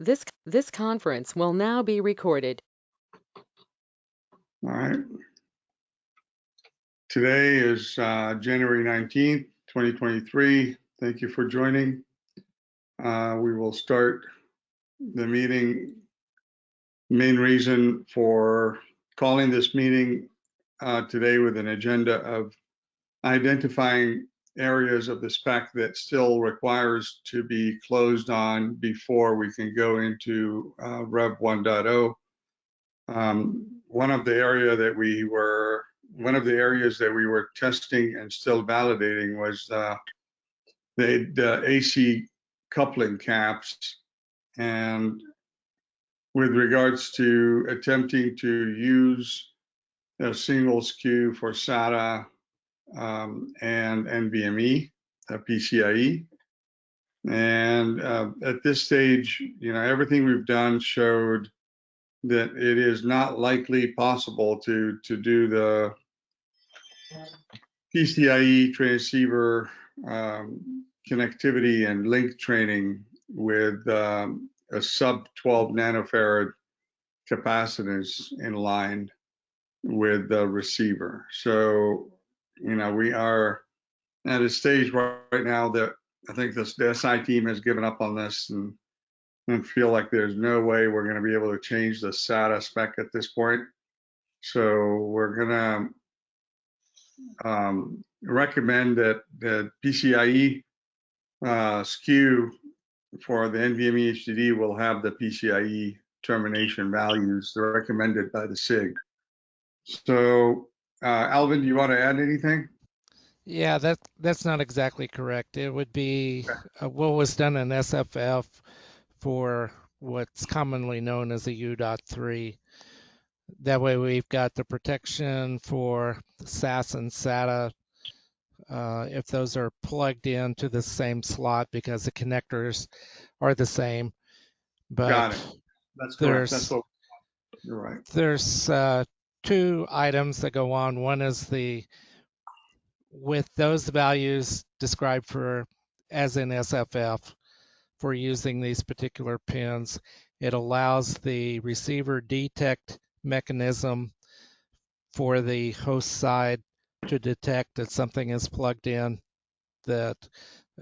This conference will now be recorded. All right. Today is January 19th, 2023. Thank you for joining. We will start the meeting. Main reason for calling this meeting today with an agenda of identifying areas of the spec that still requires to be closed on before we can go into Rev 1.0. One of the areas that we were testing and still validating was the AC coupling caps. And with regards to attempting to use a single SKU for SATA and NVMe, PCIe. And at this stage, everything we've done showed that it is not likely possible to do the PCIe transceiver connectivity and link training with a sub 12 nanofarad capacitance in line with the receiver. So, we are at a stage right now that I think the SI team has given up on this and feel like there's no way we're going to be able to change the SATA spec at this point. So we're going to recommend that the PCIe SKU for the NVMe HDD will have the PCIe termination values recommended by the SIG. So, Alvin, do you want to add anything? Yeah, that's not exactly correct. It would be what was done in SFF for what's commonly known as a U.3. That way we've got the protection for SAS and SATA if those are plugged into the same slot because the connectors are the same. But got it. That's correct. That's what you're right. There's two items that go on. One is with those values described for as in SFF for using these particular pins, it allows the receiver detect mechanism for the host side to detect that something is plugged in, that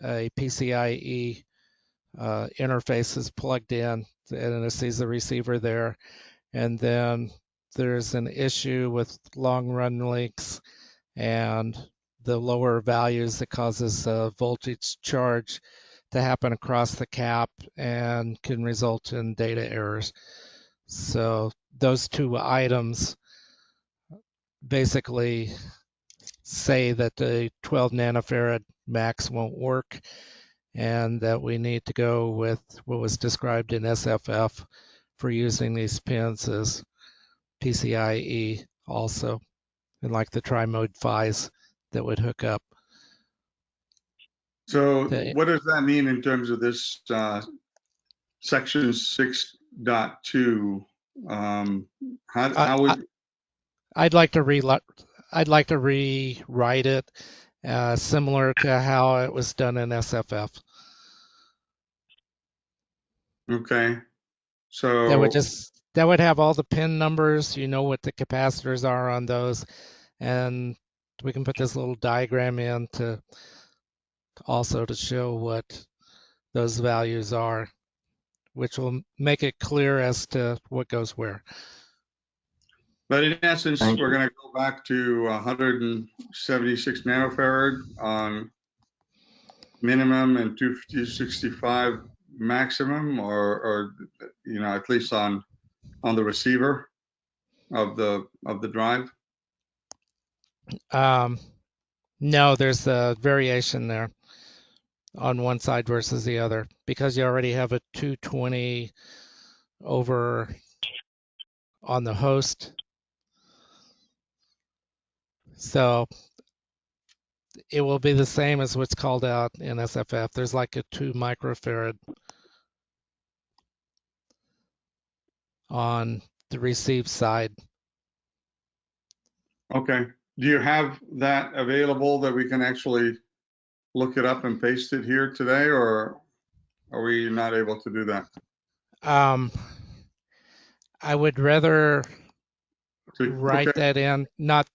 a PCIe interface is plugged in, and it sees the receiver there. And then there's an issue with long run links and the lower values that causes a voltage charge to happen across the cap and can result in data errors. So those two items basically say that the 12 nanofarad max won't work and that we need to go with what was described in SFF for using these pins as PCIe also, and like the tri-mode PHYs that would hook up. So what does that mean in terms of this section 6.2? How would I'd like to rewrite it similar to how it was done in SFF. Okay. So that would have all the pin numbers, what the capacitors are on those, and we can put this little diagram in to also to show what those values are, which will make it clear as to what goes where. But in essence, we're going to go back to 176 nanofarad on minimum and 265 maximum, or at least on the receiver of the drive. No, there's a variation there on one side versus the other because you already have a 220 over on the host. So it will be the same as what's called out in SFF. There's like a 2 microfarad on the receive side. Okay. Do you have that available that we can actually look it up and paste it here today, or are we not able to do that? I would rather So, write okay, that in, not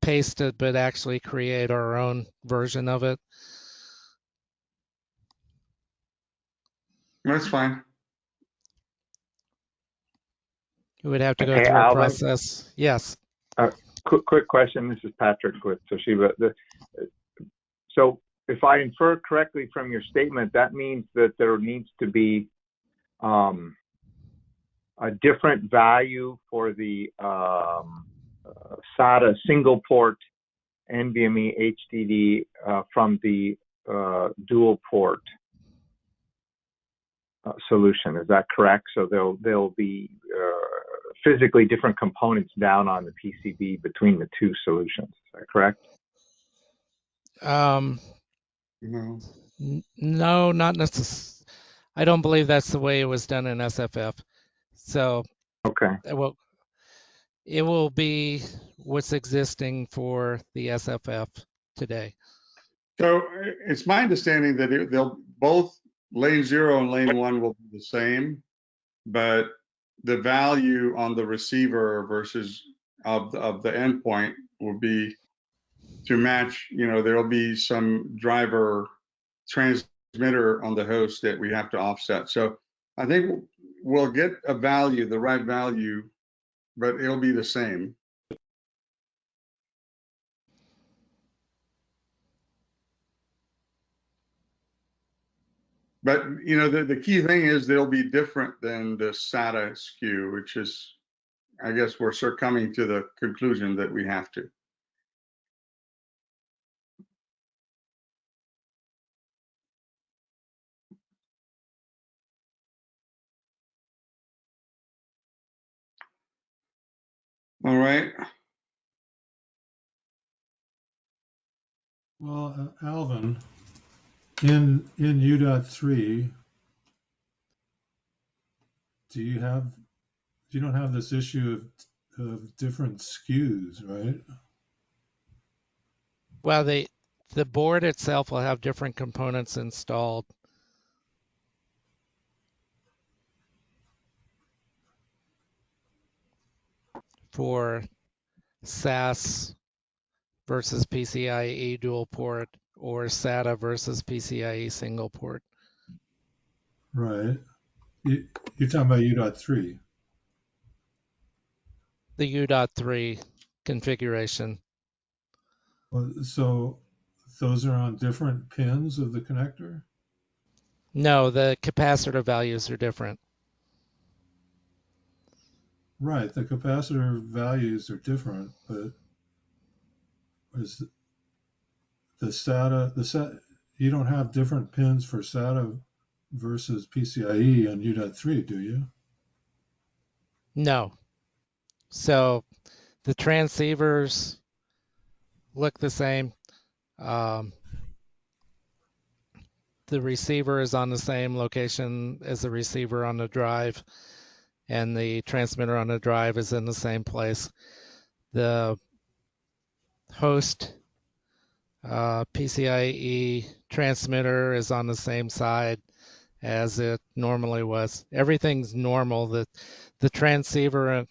paste it, but actually create our own version of it. that's fine. You would have to go Hey, through a Alvin, process. Yes. quick question. This is Patrick with Toshiba. So if I infer correctly from your statement, that means that there needs to be a different value for the SATA single port NVMe HDD from the dual port solution. Is that correct? So there'll be physically different components down on the PCB between the two solutions. Is that correct? No. No, not necessarily. I don't believe that's the way it was done in SFF. So Okay. it will be what's existing for the SFF today. So it's my understanding that they'll both lane 0 and lane 1 will be the same, but the value on the receiver versus of the endpoint will be to match. There'll be some driver transmitter on the host that we have to offset. So I think we'll get a value, the right value, but it'll be the same. But the key thing is they'll be different than the SATA SKU, which is, I guess we're coming to the conclusion that we have to. All right. Well, Alvin, in U.3, you don't have this issue of different SKUs, right? Well, the board itself will have different components installed. For SAS versus PCIe dual port or SATA versus PCIe single port. Right. You're talking about U.3. The U.3 configuration. Well, so those are on different pins of the connector? No, the capacitor values are different. Right. The capacitor values are different, but is the SATA, you don't have different pins for SATA versus PCIe on U.3, do you? No. So the transceivers look the same. The receiver is on the same location as the receiver on the drive, and the transmitter on the drive is in the same place. The host PCIe transmitter is on the same side as it normally was. Everything's normal. The transceiver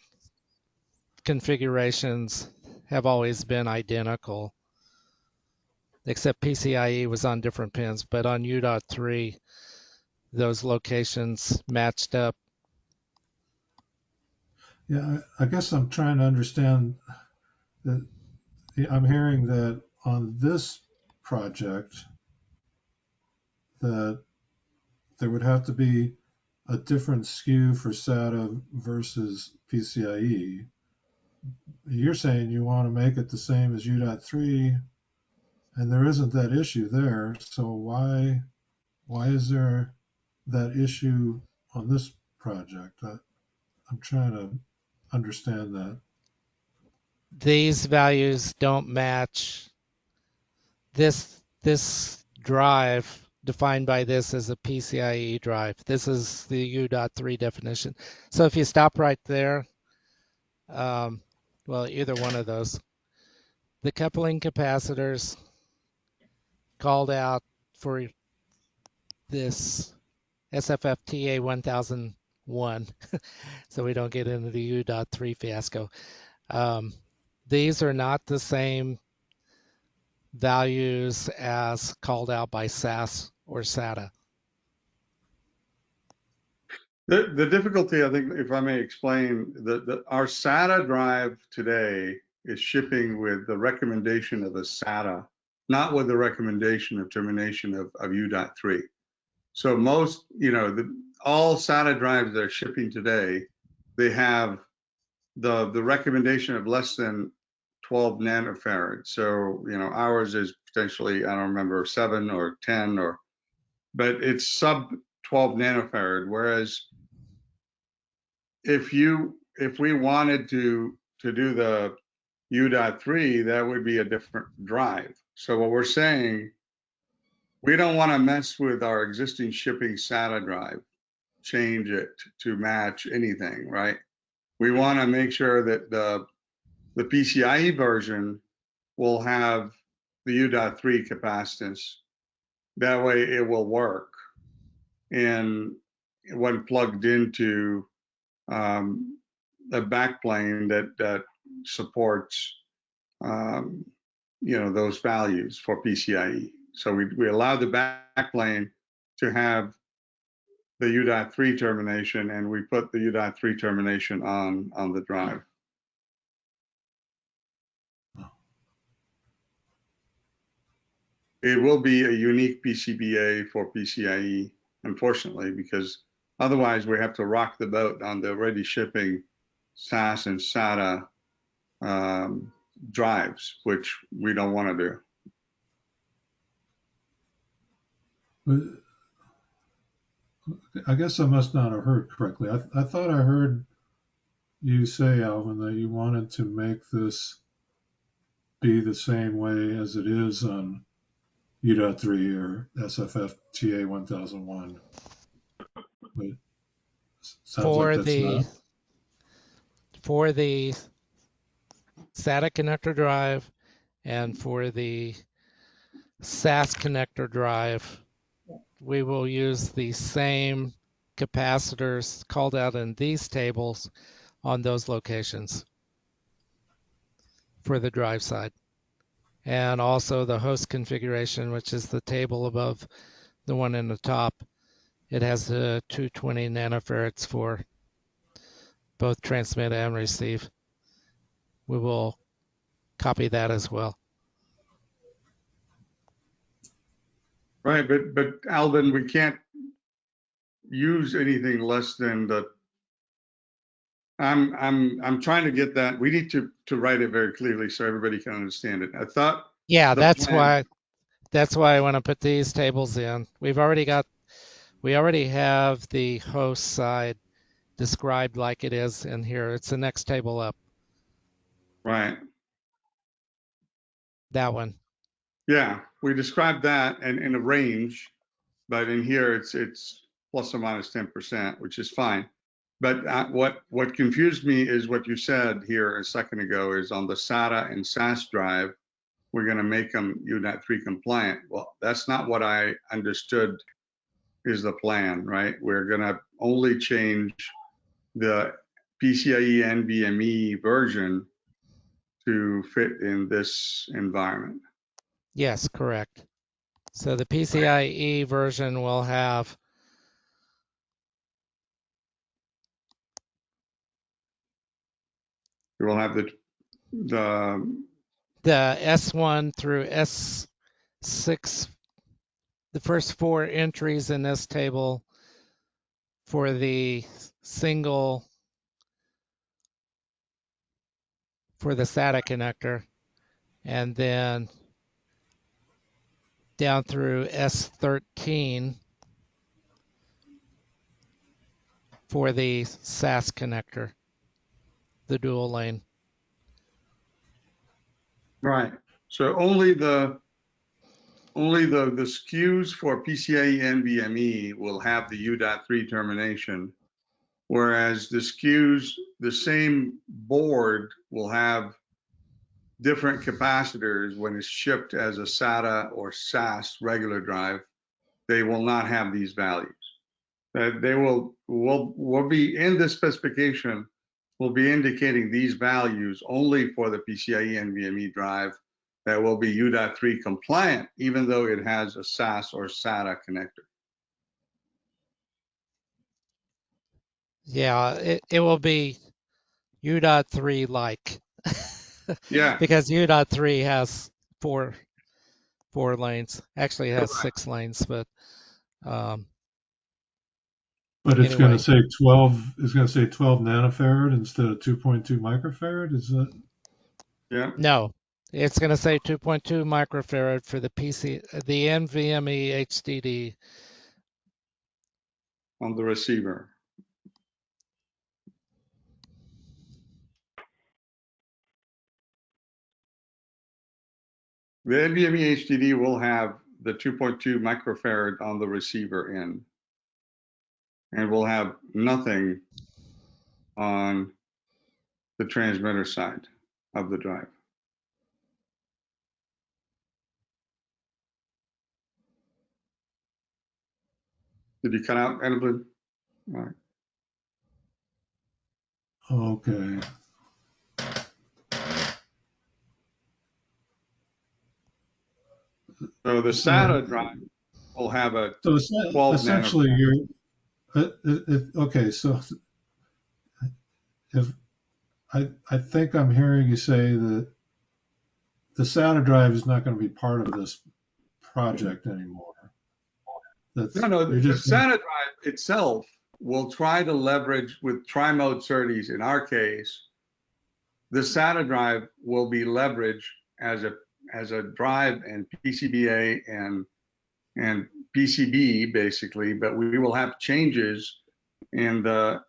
configurations have always been identical, except PCIe was on different pins, but on U.3, those locations matched up. Yeah, I guess I'm trying to understand that. I'm hearing that on this project that there would have to be a different SKU for SATA versus PCIe. You're saying you want to make it the same as U.3, and there isn't that issue there. So why is there that issue on this project? I'm trying to understand that. These values don't match this drive defined by this as a PCIe drive. This is the U.3 definition. So if you stop right there, well, either one of those. The coupling capacitors called out for this SFF TA1000 1, so we don't get into the U.3 fiasco. These are not the same values as called out by SAS or SATA. The difficulty, I think, if I may explain, our SATA drive today is shipping with the recommendation of a SATA, not with the recommendation of termination of U.3. So most, all SATA drives that are shipping today, they have the recommendation of less than 12 nanofarad. So, ours is potentially, I don't remember, 7 or 10 but it's sub 12 nanofarad. Whereas if we wanted to do the U.3, that would be a different drive. So what we're saying, we don't want to mess with our existing shipping SATA drive, change it to match anything, right? We want to make sure that the PCIe version will have the U.3 capacitance. That way it will work. And when plugged into a backplane that supports, those values for PCIe. So we allow the backplane to have the U.3 termination, and we put the U.3 termination on the drive. It will be a unique PCBA for PCIe, unfortunately, because otherwise we have to rock the boat on the already shipping SAS and SATA drives, which we don't want to do. I guess I must not have heard correctly. I thought I heard you say, Alvin, that you wanted to make this be the same way as it is on U.3 or SFF TA 1001. But sounds like that's not. For the SATA connector drive and for the SAS connector drive, we will use the same capacitors called out in these tables on those locations for the drive side. And also the host configuration, which is the table above the one in the top. It has the 220 nanofarads for both transmit and receive. We will copy that as well. Right, but Alvin, we can't use anything less than the. I'm trying to get that. We need to write it very clearly so everybody can understand it. I thought. Yeah, that's why I want to put these tables in. We already have the host side described like it is in here. It's the next table up. Right. That one. Yeah, we described that and in a range, but in here it's plus or minus 10%, which is fine. But what confused me is what you said here a second ago is on the SATA and SAS drive, we're going to make them U.3 compliant. Well, that's not what I understood is the plan, right? We're going to only change the PCIe NVMe version to fit in this environment. Yes, correct. So the PCIe version will have We will have the S1 through S6, the first 4 entries in this table for the SATA connector, and then down through S13 for the SAS connector, the dual lane. Right. So only the SKUs for PCIe NVMe will have the U.3 termination, whereas the SKUs, the same board will have different capacitors when it's shipped as a SATA or SAS regular drive. They will not have these values. that they will be in the specification, will be indicating these values only for the PCIe NVMe drive that will be U.3 compliant, even though it has a SAS or SATA connector. Yeah, it will be U.3 like. Yeah. Because U.3 has four lanes. Actually, it has Correct. 6 lanes, but But it's going to anyway. say 12. It's going to say 12 nanofarad instead of 2.2 microfarad. Is that? Yeah. No, it's going to say 2.2 microfarad for the NVMe HDD. On the receiver. The NVMe HDD will have the 2.2 microfarad on the receiver end, and will have nothing on the transmitter side of the drive. Did you cut out, Edwin? All right. Okay. So the So, SATA drive will have a so 12 essentially, nanofarad. okay. So if I think I'm hearing you say that the SATA drive is not going to be part of this project anymore. No, You're the just SATA drive itself will try to leverage with tri-mode SerDes. In our case, the SATA drive will be leveraged as a drive and PCBA and PCB basically, but we will have changes in the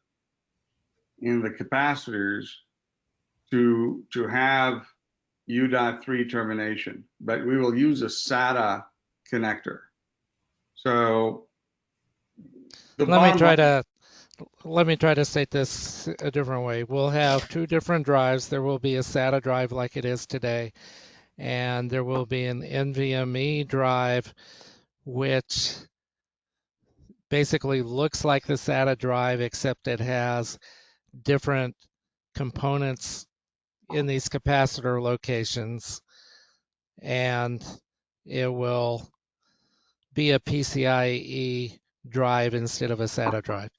capacitors to have U.3 termination, but we will use a SATA connector. So the Let me bottom try line, to state this a different way. We'll have 2 different drives. There will be a SATA drive like it is today, and there will be an NVMe drive, which basically looks like the SATA drive, except it has different components in these capacitor locations, and it will be a PCIe drive instead of a SATA drive.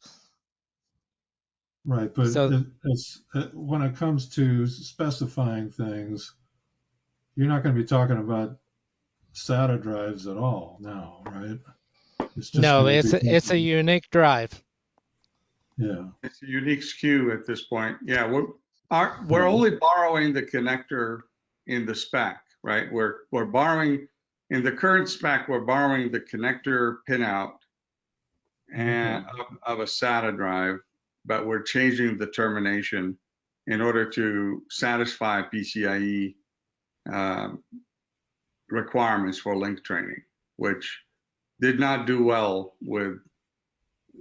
right, but So it's when it comes to specifying things, you're not going to be talking about SATA drives at all now, right? It's just no, going to be it's a unique drive. yeah, it's a unique SKU at this point. Yeah, we're right, only borrowing the connector in the spec, right? We're borrowing in the current spec. We're borrowing the connector pinout and okay, of a SATA drive, but we're changing the termination in order to satisfy PCIe requirements for link training, which did not do well with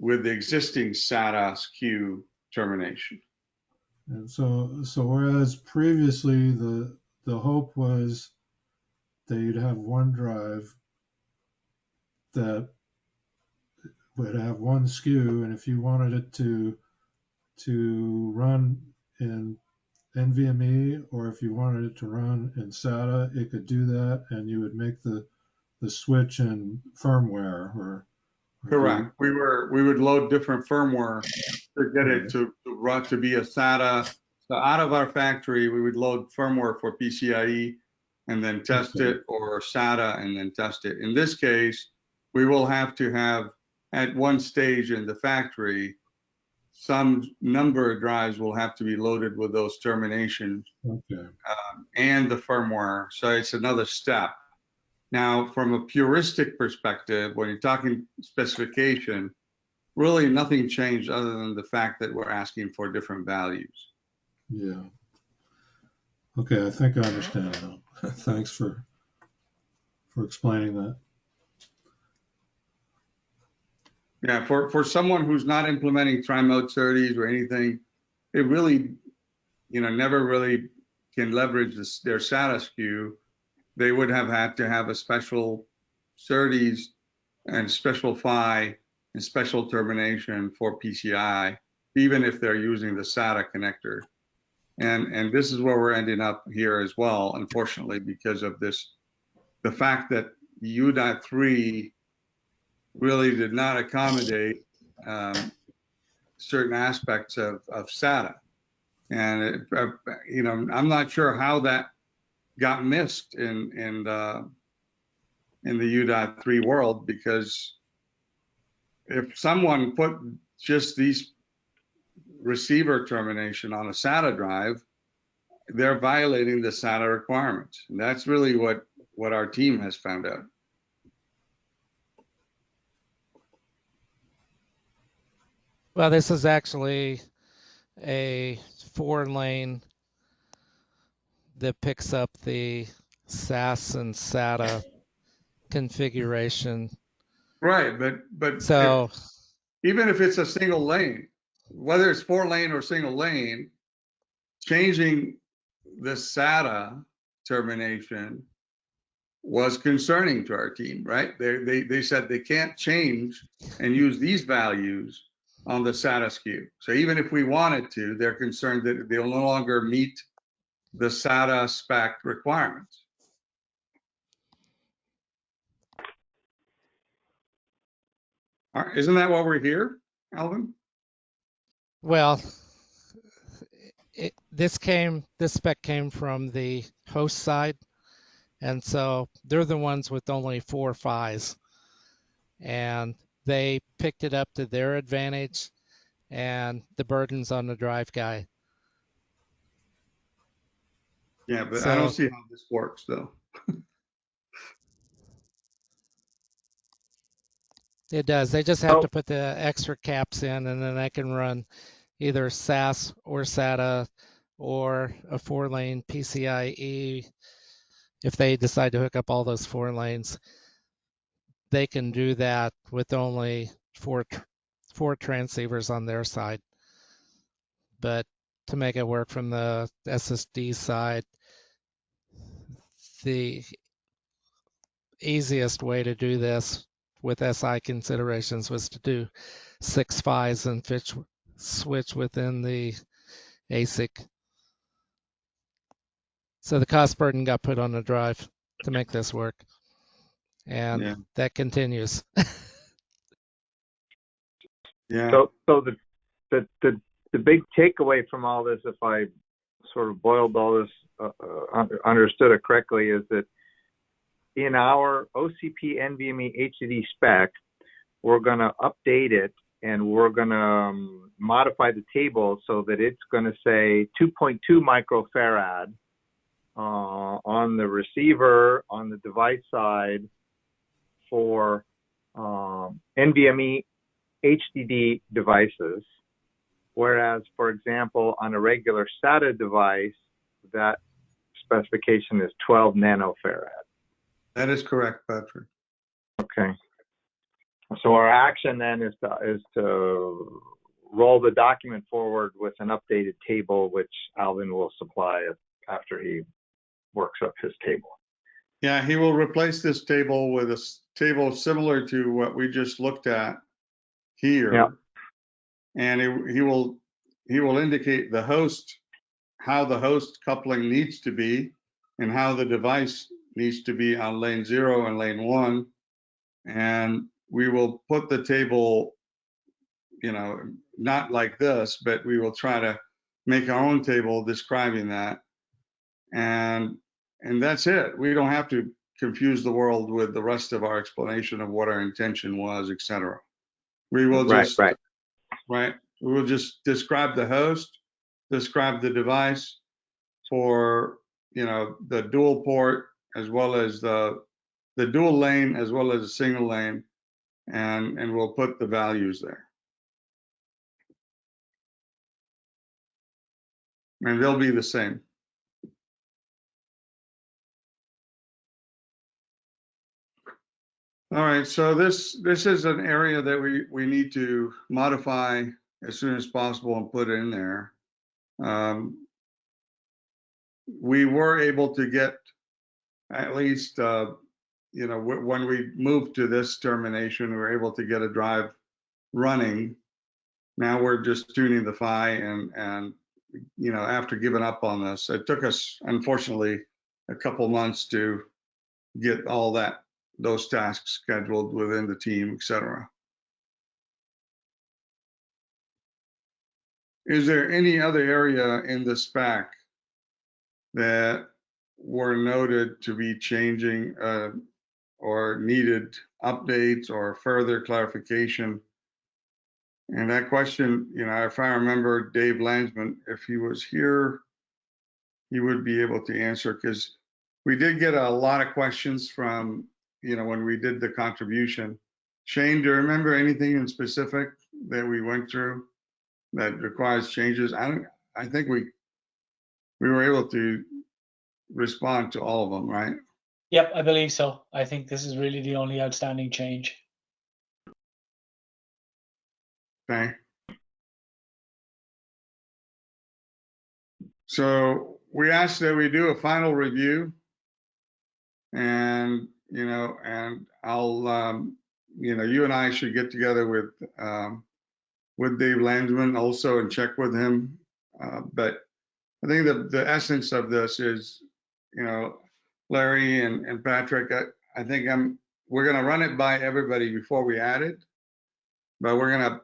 the existing SATA SKU termination. and so whereas previously the hope was that you'd have one drive that would have one SKU, and if you wanted it to run in NVMe, or if you wanted it to run in SATA, it could do that, and you would make the switch in firmware, or Correct. We would load different firmware to get it right, to run to be a SATA. So out of our factory, we would load firmware for PCIe and then test okay, it, or SATA and then test it. In this case, we will have to have at one stage in the factory, some number of drives will have to be loaded with those terminations okay, and the firmware. So it's another step. Now, from a puristic perspective, when you're talking specification, really nothing changed other than the fact that we're asking for different values. yeah, okay. I think I understand now. Thanks for explaining that. Yeah, for someone who's not implementing tri-mode SerDes or anything, it really, never really can leverage their SATA SKU. They would have had to have a special SerDes and special PHY and special termination for PCI, even if they're using the SATA connector. And this is where we're ending up here as well, unfortunately, because of this, the fact that U.3 really did not accommodate certain aspects of SATA. And you know, I'm not sure how that got missed in the U.3 world, because if someone put just these receiver termination on a SATA drive, they're violating the SATA requirements. And that's really what our team has found out. Well, this is actually a 4-lane that picks up the SAS and SATA configuration. Right, but So even if it's a single lane, whether it's 4-lane or single lane, changing the SATA termination was concerning to our team, right? They said they can't change and use these values on the SATA SKU. So even if we wanted to, they're concerned that they'll no longer meet the SATA spec requirements. Isn't that what we're here, Alvin? well, this spec came from the host side, and so they're the ones with only 4 PHYs, and they picked it up to their advantage, and the burden's on the drive guy. Yeah, but I don't see how this works, though. It does. They just have to put the extra caps in, and then I can run either SAS or SATA or a 4-lane PCIe. If they decide to hook up all those 4 lanes, they can do that with only four transceivers on their side. But to make it work from the SSD side, the easiest way to do this with SI considerations was to do 6 PHYs and switch within the ASIC. So the cost burden got put on the drive to make this work, and that continues. Yeah. So the big takeaway from all this, if I sort of boiled all this, understood it correctly, is that in our OCP NVMe HDD spec, we're going to update it, and we're going to modify the table so that it's going to say 2.2 microfarad on the receiver, on the device side, for NVMe HDD devices, whereas, for example, on a regular SATA device, that specification is 12 nanofarad. That is correct, Patrick. Okay. So our action then is to roll the document forward with an updated table, which Alvin will supply after he works up his table. Yeah, he will replace this table with a table similar to what we just looked at here. Yeah. And he will indicate the host, how the host coupling needs to be, and how the device needs to be on lane 0 and lane 1. And we will put the table, you know, not like this, but we will try to make our own table describing that. And that's it. We don't have to confuse the world with the rest of our explanation of what our intention was, etc. We will just right. We will just describe the host, describe the device for, you know, the dual port, as well as the dual lane, as well as a single lane, and we'll put the values there. And they'll be the same. All right, so this is an area that we need to modify as soon as possible and put in there. We were able to get at least, you know, when we moved to this termination, we were able to get a drive running. Now we're just tuning the PHY and after giving up on this, it took us, unfortunately, a couple months to get all those tasks scheduled within the team, etc. Is there any other area in the spec that were noted to be changing or needed updates or further clarification? And that question, if I remember Dave Landsman, if he was here, he would be able to answer, because we did get a lot of questions from, when we did the contribution. Shane, do you remember anything in specific that we went through that requires changes? I think we were able to respond to all of them, right? Yep, I believe so. I think this is really the only outstanding change. Okay. So we asked that we do a final review, and I'll you and I should get together with Dave Landsman also and check with him. But I think the essence of this is, Larry and Patrick, I think we're going to run it by everybody before we add it, but we're going to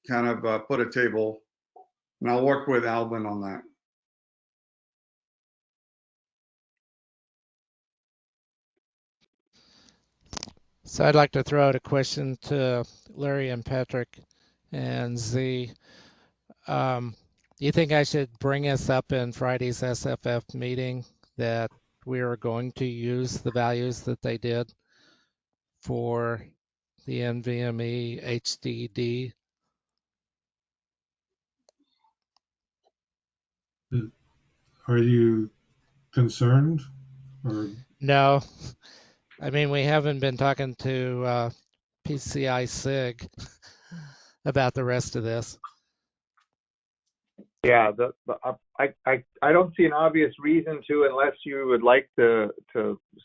kind of put a table, and I'll work with Alvin on that. So I'd like to throw out a question to Larry and Patrick and Z. Do you think I should bring us up in Friday's SFF meeting that we are going to use the values that they did for the NVMe HDD? Are you concerned or? No, I mean, we haven't been talking to PCI SIG about the rest of this. Yeah, I don't see an obvious reason to, unless you would like to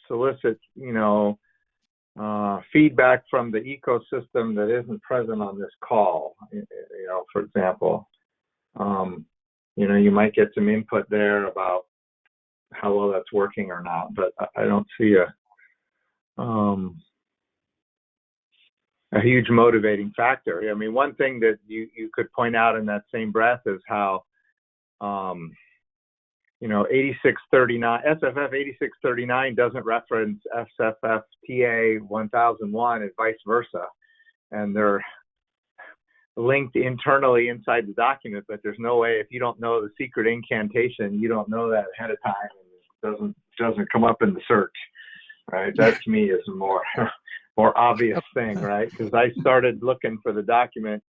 solicit, feedback from the ecosystem that isn't present on this call. For example, you might get some input there about how well that's working or not, but I don't see a huge motivating factor. I mean, one thing that you could point out in that same breath is how 8639 SFF 8639 doesn't reference SFF TA 1001 and vice versa, and they're linked internally inside the document. But there's no way, if you don't know the secret incantation, you don't know that ahead of time, and it doesn't come up in the search, right? That to me is a more obvious thing, right? Because I started looking for the document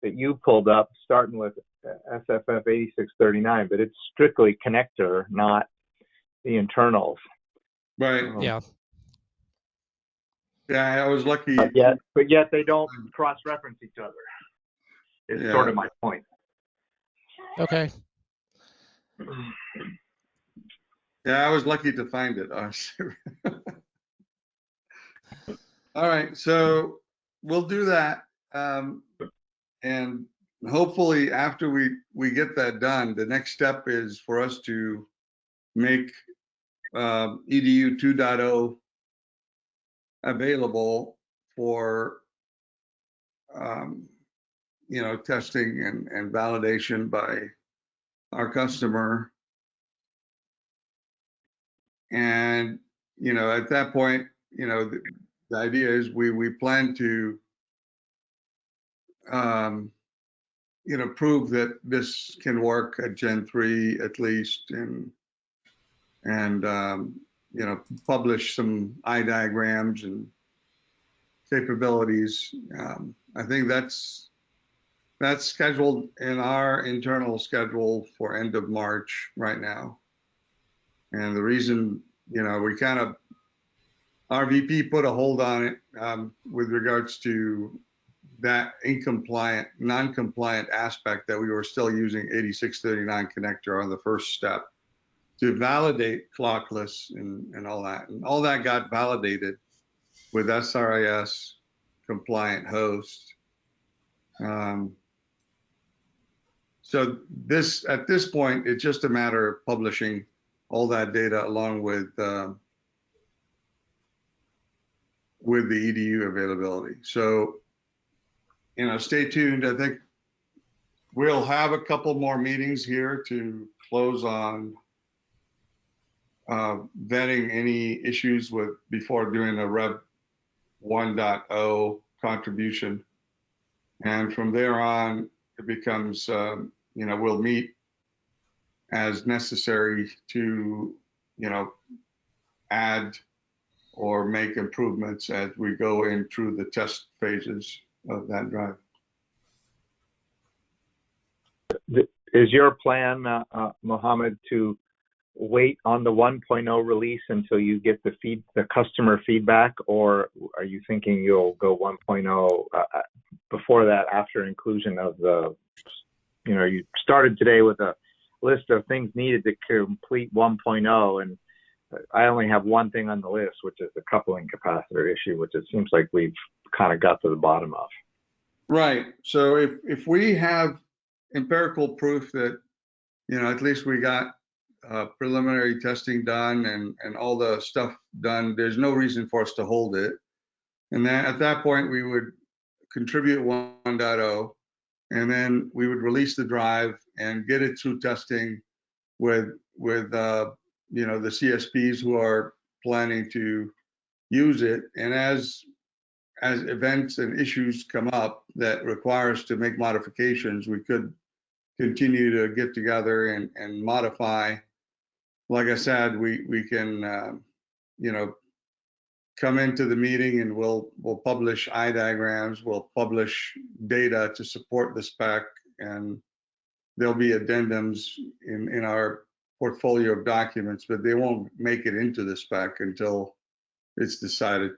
that you pulled up, starting with SFF 8639, but it's strictly connector, not the internals. Right. Yeah. Yeah, I was lucky. But yet they don't cross-reference each other. It's sort of my point. Okay. Yeah, I was lucky to find it. All right, so we'll do that. And hopefully after we get that done, the next step is for us to make EDU 2.0 available for testing and validation by our customer. And at that point, the idea is we plan to prove that this can work at Gen 3 at least, and publish some eye diagrams and capabilities. I think that's scheduled in our internal schedule for end of March right now. And the reason, we kind of, our VP put a hold on it with regards to that non-compliant aspect that we were still using 8639 connector on the first step to validate clockless and all that. And all that got validated with SRIS compliant host. So at this point, it's just a matter of publishing all that data along with the EDU availability. So, stay tuned. I think we'll have a couple more meetings here to close on vetting any issues before doing a Rev 1.0 contribution. And from there on, it becomes, we'll meet as necessary to, add or make improvements as we go in through the test phases of that drive. Is your plan, Mohammed, to wait on the 1.0 release until you get the customer feedback, or are you thinking you'll go 1.0 before that, after inclusion of you started today with a list of things needed to complete 1.0, and I only have one thing on the list, which is the coupling capacitor issue, which it seems like we've kind of got to the bottom of. Right. So if we have empirical proof that, at least we got preliminary testing done and all the stuff done, there's no reason for us to hold it. And then at that point, we would contribute 1.0, and then we would release the drive and get it through testing with the CSPs who are planning to use it. And as events and issues come up that require us to make modifications, we could continue to get together and modify. Like I said, we can come into the meeting and we'll publish eye diagrams, we'll publish data to support the spec, and there'll be addendums in our portfolio of documents, but they won't make it into the spec until it's decided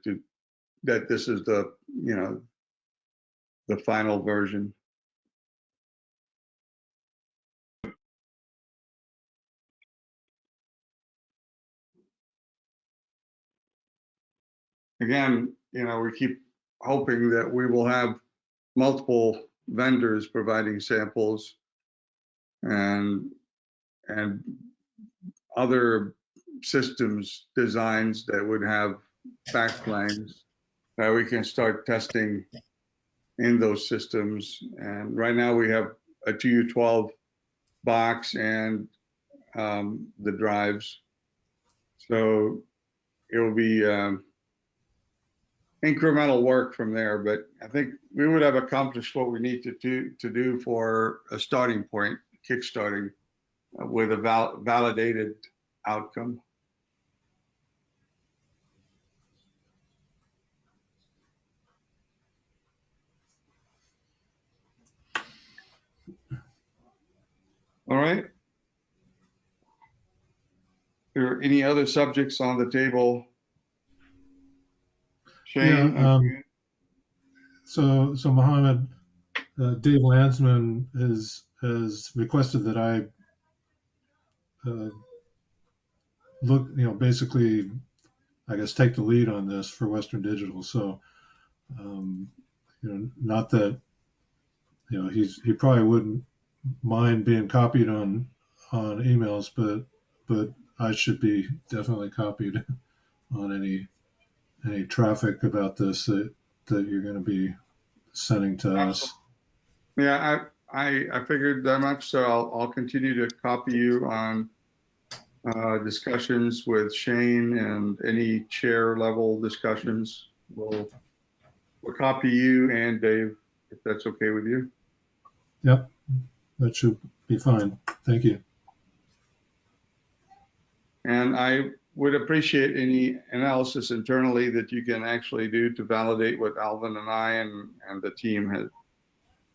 that this is the final version. Again, we keep hoping that we will have multiple vendors providing samples and other systems designs that would have backplanes that we can start testing in those systems. And right now we have a 2U12 box and the drives. So it will be incremental work from there, but I think we would have accomplished what we need to do for a starting point, kickstarting with a validated outcome. All right. Are there any other subjects on the table? Shane? Yeah, so Mohammed, Dave Landsman has requested that I look, basically, I guess, take the lead on this for Western Digital. So, not that, he probably wouldn't mind being copied on emails, but I should be definitely copied on any traffic about this that you're going to be sending to us. Yeah, I figured that much, so I'll continue to copy you on discussions with Shane and any chair level discussions. We'll copy you and Dave, if that's okay with you. Yep, that should be fine. Thank you. And I would appreciate any analysis internally that you can actually do to validate what Alvin and I and the team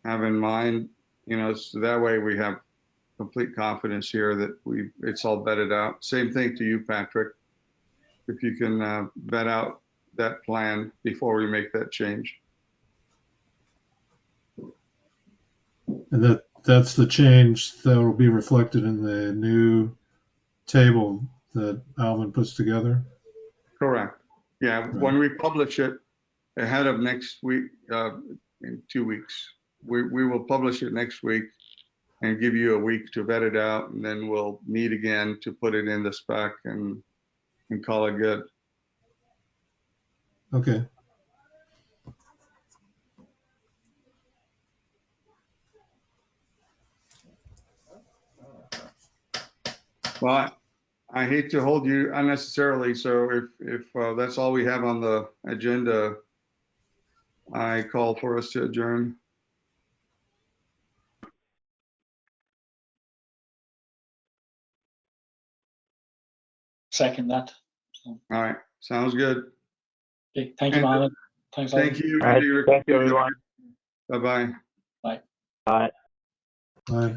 have in mind, so that way we have complete confidence here that it's all vetted out. Same thing to you, Patrick. If you can vet out that plan before we make that change. And that's the change that will be reflected in the new table that Alvin puts together? Correct. Yeah, Right. When we publish it ahead of next week, in 2 weeks. we will publish it next week and give you a week to vet it out, and then we'll meet again to put it in the spec and call it good. Okay. Well, I hate to hold you unnecessarily, so if that's all we have on the agenda, I call for us to adjourn. Second that. So, All right, sounds good. okay, thank you, And Mohammed. Thanks, all. thank you. All right. Thank you, everyone. Bye-bye. Bye. Bye. Bye.